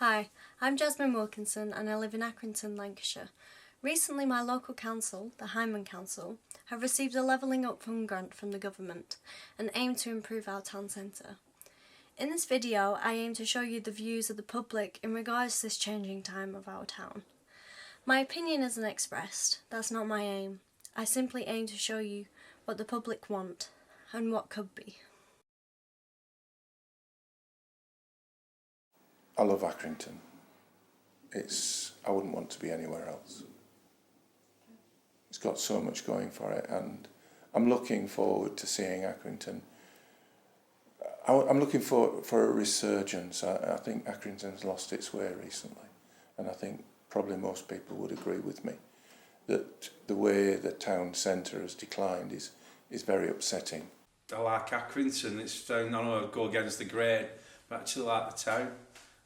Hi, I'm Jasmine Wilkinson and I live in Accrington, Lancashire. Recently my local council, the Hyman Council, have received a Levelling Up Fund grant from the government and aim to improve our town centre. In this video I aim to show you the views of the public in regards to this changing time of our town. My opinion isn't expressed, that's not my aim. I simply aim to show you what the public want and what could be. I love Accrington. I wouldn't want to be anywhere else. It's got so much going for it, and I'm looking forward to seeing Accrington. I'm looking for a resurgence. I think Accrington's lost its way recently, and I think probably most people would agree with me that the way the town centre has declined is very upsetting. I like Accrington. I know I go against the grain, but I actually like the town.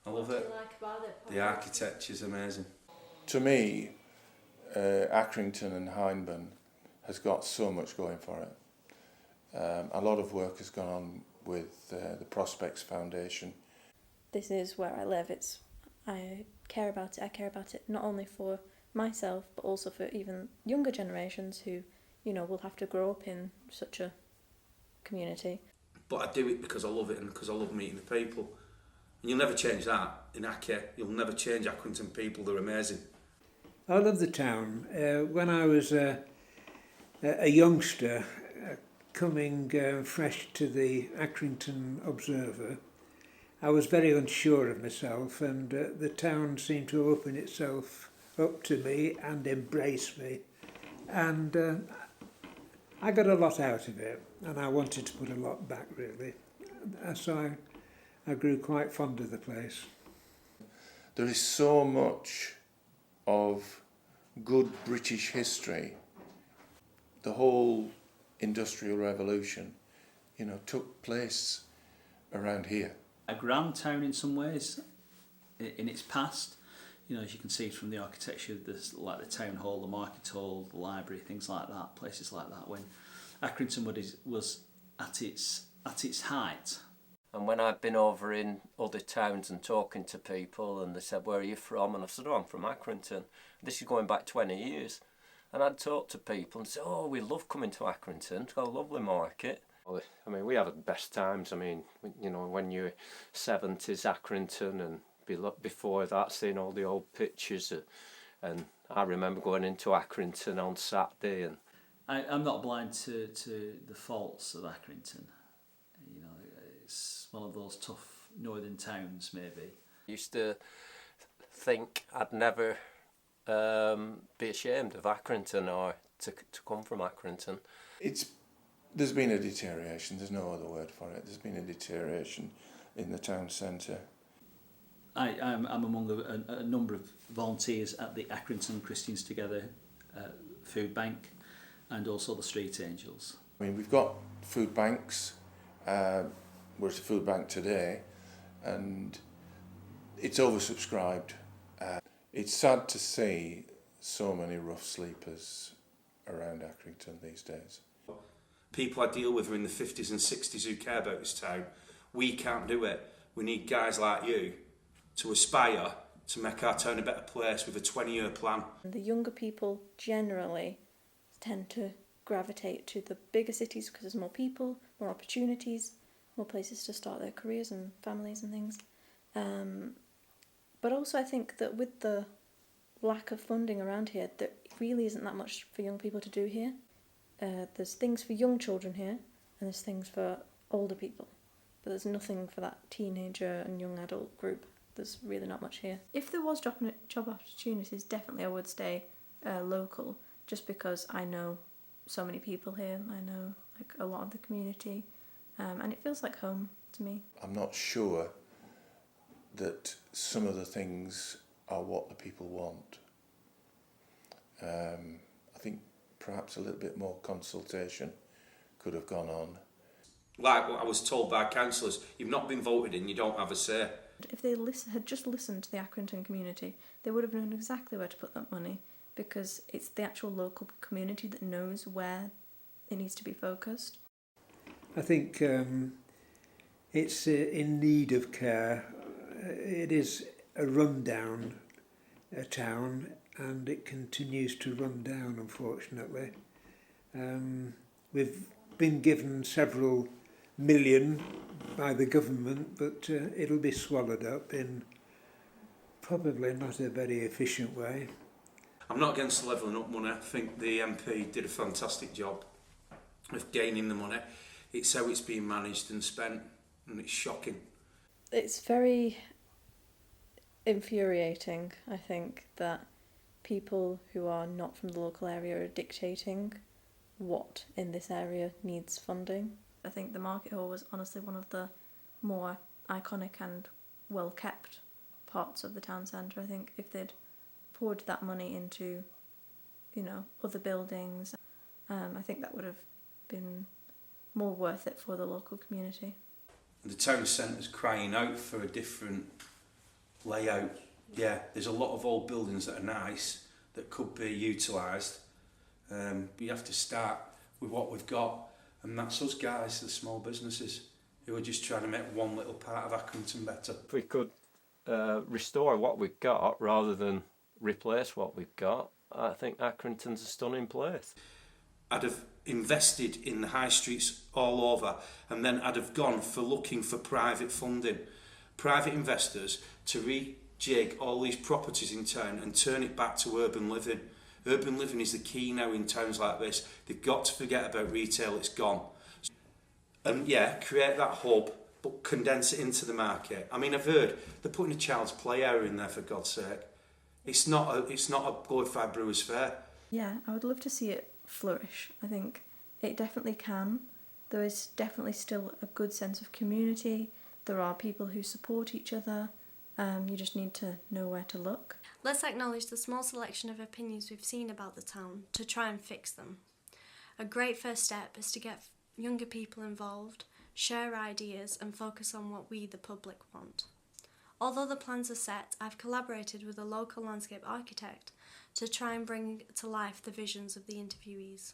I love it. What do you like about it? The architecture is amazing. To me, Accrington and Hyman has got so much going for it. A lot of work has gone on with the Prospects Foundation. This is where I live. I care about it. I care about it not only for myself, but also for even younger generations who, will have to grow up in such a community. But I do it because I love it and because I love meeting the people. And you'll never change that in Acca. You'll never change Accrington people. They're amazing. I love the town. When I was a youngster, coming fresh to the Accrington Observer, I was very unsure of myself, and the town seemed to open itself up to me and embrace me. And I got a lot out of it, and I wanted to put a lot back, really. So I grew quite fond of the place. There is so much of good British history. The whole Industrial Revolution, took place around here. A grand town in some ways, in its past. As you can see from the architecture, there's like the town hall, the market hall, the library, things like that, places like that. When Accrington was at its height. And when I've been over in other towns and talking to people, and they said, "Where are you from?" And I said, "Oh, I'm from Accrington." This is going back 20 years. And I'd talk to people and say, "Oh, we love coming to Accrington. It's got a lovely market." I mean, we have the best times. I mean, when you're 70s Accrington, and before that, seeing all the old pictures. And I remember going into Accrington on Saturday. And I'm not blind to the faults of Accrington. It's one of those tough northern towns, maybe. I used to think I'd never be ashamed of Accrington or to come from Accrington. There's been a deterioration, there's no other word for it. There's been a deterioration in the town centre. I'm among a number of volunteers at the Accrington Christians Together food bank and also the Street Angels. I mean, we've got food banks. We're at a food bank today, and it's oversubscribed. It's sad to see so many rough sleepers around Accrington these days. People I deal with are in the 50s and 60s who care about this town. We can't do it. We need guys like you to aspire to make our town a better place with a 20-year plan. The younger people generally tend to gravitate to the bigger cities because there's more people, more opportunities, more places to start their careers and families and things. But also I think that with the lack of funding around here, there really isn't that much for young people to do here. There's things for young children here, and there's things for older people. But there's nothing for that teenager and young adult group. There's really not much here. If there was job opportunities, definitely I would stay local, just because I know so many people here. I know a lot of the community. And it feels like home to me. I'm not sure that some of the things are what the people want. I think perhaps a little bit more consultation could have gone on. Like what I was told by councillors, you've not been voted in, you don't have a say. If they had just listened to the Accrington community, they would have known exactly where to put that money, because it's the actual local community that knows where it needs to be focused. I think it's in need of care. It is a rundown town, and it continues to run down, unfortunately. We've been given several million by the government, but it'll be swallowed up in probably not a very efficient way. I'm not against levelling up money. I think the MP did a fantastic job of gaining the money. It's how it's being managed and spent, and it's shocking. It's very infuriating, I think, that people who are not from the local area are dictating what in this area needs funding. I think the Market Hall was honestly one of the more iconic and well-kept parts of the town centre. I think if they'd poured that money into, other buildings, I think that would have been more worth it for the local community. The town centre's crying out for a different layout. Yeah, there's a lot of old buildings that are nice that could be utilised. We have to start with what we've got, and that's us guys, the small businesses, who are just trying to make one little part of Accrington better. If we could restore what we've got rather than replace what we've got, I think Accrington's a stunning place. I'd have invested in the high streets all over, and then I'd have gone for looking for private funding, private investors to rejig all these properties in town and turn it back to urban living. Urban living is the key now in towns like this. They've got to forget about retail, it's gone. And create that hub, but condense it into the market. I mean, I've heard they're putting a child's play area in there, for God's sake. It's not a glorified brewer's fair. Yeah, I would love to see it flourish. I think it definitely can. There is definitely still a good sense of community. There are people who support each other. You just need to know where to look. Let's acknowledge the small selection of opinions we've seen about the town to try and fix them. A great first step is to get younger people involved, share ideas and focus on what we, the public, want. Although the plans are set, I've collaborated with a local landscape architect to try and bring to life the visions of the interviewees.